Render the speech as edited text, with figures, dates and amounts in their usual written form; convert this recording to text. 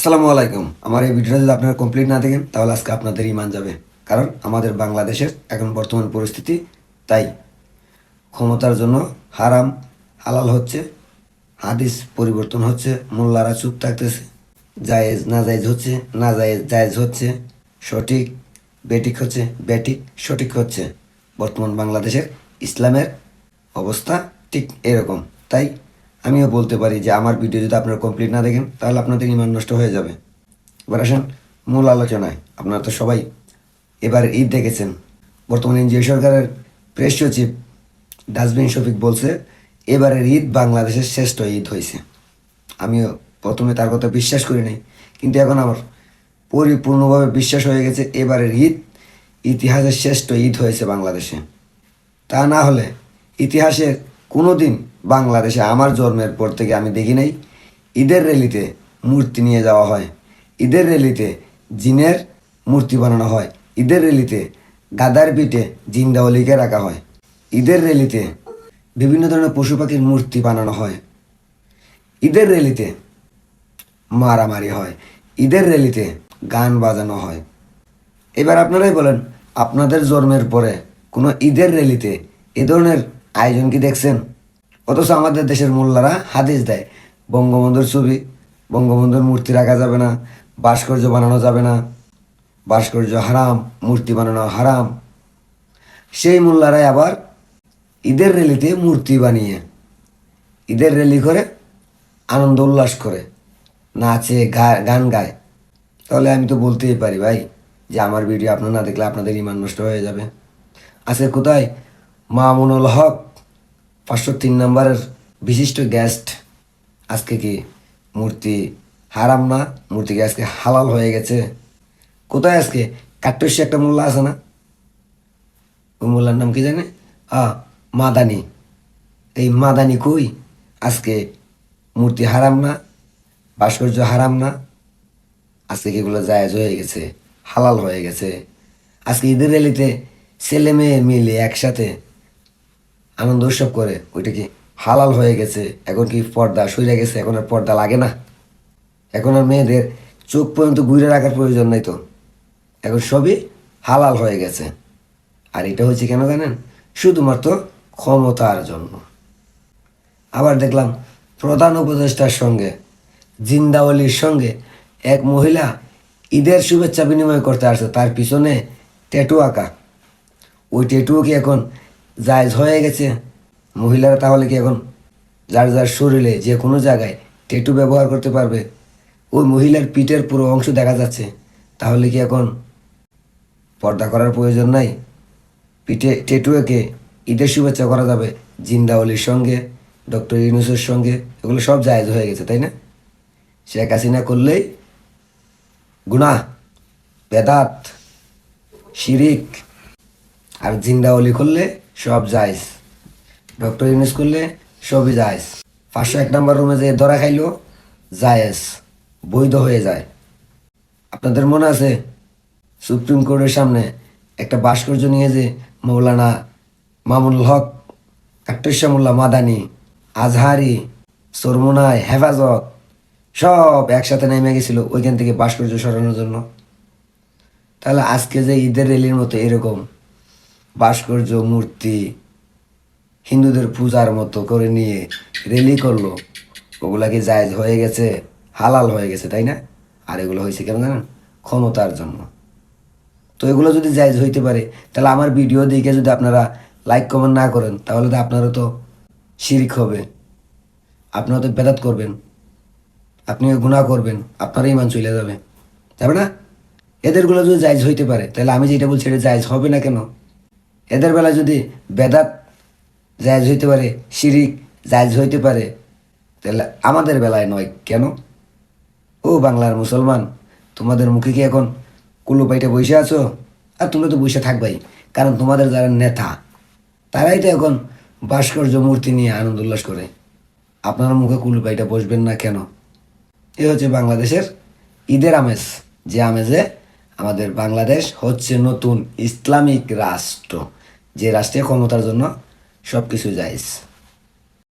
আসসালামু আলাইকুম। আমার এই ভিডিওটা যদি আপনারা কমপ্লিট না দেখেন তাহলে আজকে আপনাদের ইমান যাবে। কারণ আমাদের বাংলাদেশের এখন বর্তমান পরিস্থিতি তাই ক্ষমতার জন্য হারাম হালাল হচ্ছে, হাদিস পরিবর্তন হচ্ছে, মোল্লারা চুপ থাকতেছে, জায়েজ না জায়েজ হচ্ছে, না জায়েজ জায়েজ হচ্ছে, সঠিক বেঠিক হচ্ছে, বেঠিক সঠিক হচ্ছে। বর্তমান বাংলাদেশের ইসলামের অবস্থা ঠিক এরকম। তাই আমিও বলতে পারি যে আমার ভিডিও যদি আপনারা কমপ্লিট না দেখেন তাহলে আপনাদের ইমান নষ্ট হয়ে যাবে। এবার আসেন মূল আলোচনায়। আপনারা তো সবাই এবার ঈদ দেখেছেন। বর্তমানে এনজিও সরকারের প্রেস সচিব ডাস্টবিন শফিক বলছে এবারের ঈদ বাংলাদেশের শ্রেষ্ঠ ঈদ হয়েছে। আমিও প্রথমে তার কথা বিশ্বাস করি নাই, কিন্তু এখন আমার পরিপূর্ণভাবে বিশ্বাস হয়ে গেছে এবারের ঈদ ইতিহাসের শ্রেষ্ঠ ঈদ হয়েছে বাংলাদেশে। তা না হলে ইতিহাসের কোনো দিন বাংলাদেশে আমার জন্মের পর থেকে আমি দেখি নাই ঈদের র্যালিতে মূর্তি নিয়ে যাওয়া হয়, ঈদের র্যালিতে জিনের মূর্তি বানানো হয়, ঈদের র্যালিতে গাদার পিঠে জিন্দাওয়ালিকে রাখা হয়, ঈদের র্যালিতে বিভিন্ন ধরনের পশু পাখির মূর্তি বানানো হয়, ঈদের র্যালিতে মারামারি হয়, ঈদের র্যালিতে গান বাজানো হয়। এবার আপনারাই বলেন, আপনাদের জন্মের পরে কোনো ঈদের র্যালিতে এ ধরনের আয়োজন কি দেখছেন? অথচ আমাদের দেশের মোল্লারা হাদিস দেয় বঙ্গবন্ধুর ছবি, বঙ্গবন্ধুর মূর্তি রাখা যাবে না, ভাস্কর্য বানানো যাবে না, ভাস্কর্য হারাম, মূর্তি বানানো হারাম। সেই মোল্লারাই আবার ঈদের র্যালিতে মূর্তি বানিয়ে ঈদের র্যালি করে আনন্দ উল্লাস করে, নাচে গান গায়। তাহলে আমি তো বলতেই পারি ভাই যে আমার ভিডিও আপনারা না দেখলে আপনাদের ইমান নষ্ট হয়ে যাবে। আছে কোথায় মামুনুল হক 503 নম্বরের বিশিষ্ট গেস্ট, আজকে কি মূর্তি হারাম না, মূর্তি কি আজকে হালাল হয়ে গেছে? কোথায় আজকে কাট্টসি একটা মোল্লা আছে না, ওই মোল্লার নাম কি জানে, মাদানি। এই মাদানি কই? আজকে মূর্তি হারাম না, ভাস্কর্য হারাম না, আজকে কি এগুলো জায়েজ হয়ে গেছে, হালাল হয়ে গেছে। আজকে ঈদের র্যালিতে ছেলে মেয়ে মিলে একসাথে আনন্দ উৎসব করে, ওইটা কি হালাল হয়ে গেছে? এখন কি পর্দা সরে গেছে? এখন আর পর্দা লাগে না, এখন আর মেয়েদের চোখ পর্যন্ত ঘুরে রাখার প্রয়োজন নাই তো, এখন সবই হালাল হয়ে গেছে। আর এটা হচ্ছে কেন জানেন? শুধুমাত্র ক্ষমতার জন্য। আবার দেখলাম প্রধান উপদেষ্টার সঙ্গে জিন্দাওয়ালির সঙ্গে এক মহিলা ঈদের শুভেচ্ছা বিনিময় করতে আসছে, তার পিছনে ট্যাটু আঁকা। ওই ট্যাটুও কি এখন জায়েজ হয়ে গেছে? মহিলারা তাহলে কি এখন যার যার শরীরে যে কোনো জায়গায় ট্যাটু ব্যবহার করতে পারবে? ওই মহিলার পিঠের পুরো অংশ দেখা যাচ্ছে, তাহলে কি এখন পর্দা করার প্রয়োজন নাই? পিঠে ট্যাটু এঁকে ঈদের শুভেচ্ছা করা যাবে জিন্দাওয়ালির সঙ্গে, ডক্টর ইউনূসের সঙ্গে, এগুলো সব জায়েজ হয়ে গেছে, তাই না? শেখ হাসিনা করলেই গুনাহ, বেদাত, শিরিক, আর জিন্দাওয়ালি করলে সব জায়েজ, ডক্টর ইউনূস করলে সবই জায়েজ। 501 নম্বর রুমে যে ধরা খাইলো জায়েজ, বৈধ হয়ে যায়। আপনাদের মনে আছে সুপ্রিম কোর্টের সামনে একটা ভাস্কর্য নিয়ে যে মৌলানা মামুনুল হক, কাট্টস্যা মোল্লা মাদানি, আজহারি, সরমুনাই, হেফাজত সব একসাথে নেমে গেছিল ওইখান থেকে ভাস্কর্য সরানোর জন্য। তাহলে আজকে যে ঈদের র্যালির মতো এরকম ভাস্কর্য মূর্তি হিন্দুদের পূজার মতো করে নিয়ে র্যালি করলো, ওগুলা কি জায়েজ হয়ে গেছে, হালাল হয়ে গেছে, তাই না? আর এগুলো হয়েছে কেন জানেন? ক্ষমতার জন্য। তো এগুলো যদি জায়েজ হইতে পারে, তাহলে আমার ভিডিও দেখে যদি আপনারা লাইক কমেন্ট না করেন তাহলে তো আপনারও তো শিরিক হবে, আপনারা তো বেদাত করবেন, আপনিও গুনাহ করবেন, আপনারই ইমান চলে যাবে, যাবে না? এদেরগুলো যদি জায়েজ হইতে পারে তাহলে আমি যেটা বলছি এটা জায়েজ হবে না কেন? এদের বেলা যদি বেদাত জায়েজ হইতে পারে, শিরিক জায়েজ হইতে পারে, তাহলে আমাদের বেলায় নয় কেন? ও বাংলার মুসলমান, তোমাদের মুখে কি এখন কুলো পাইটা বসে আছো? আর তোমরা তো বসে থাকবাই, কারণ তোমাদের যারা নেতা তারাই তো এখন ভাস্কর্য মূর্তি নিয়ে আনন্দ উল্লাস করে। আপনার মুখে কুলো পাইটা বসবেন না কেন? এ হচ্ছে বাংলাদেশের ঈদের আমেজ, যে আমেজে আমাদের বাংলাদেশ হচ্ছে নতুন ইসলামিক রাষ্ট্র, যে রাষ্ট্রে ক্ষমতার জন্য সব কিছু জায়েজ।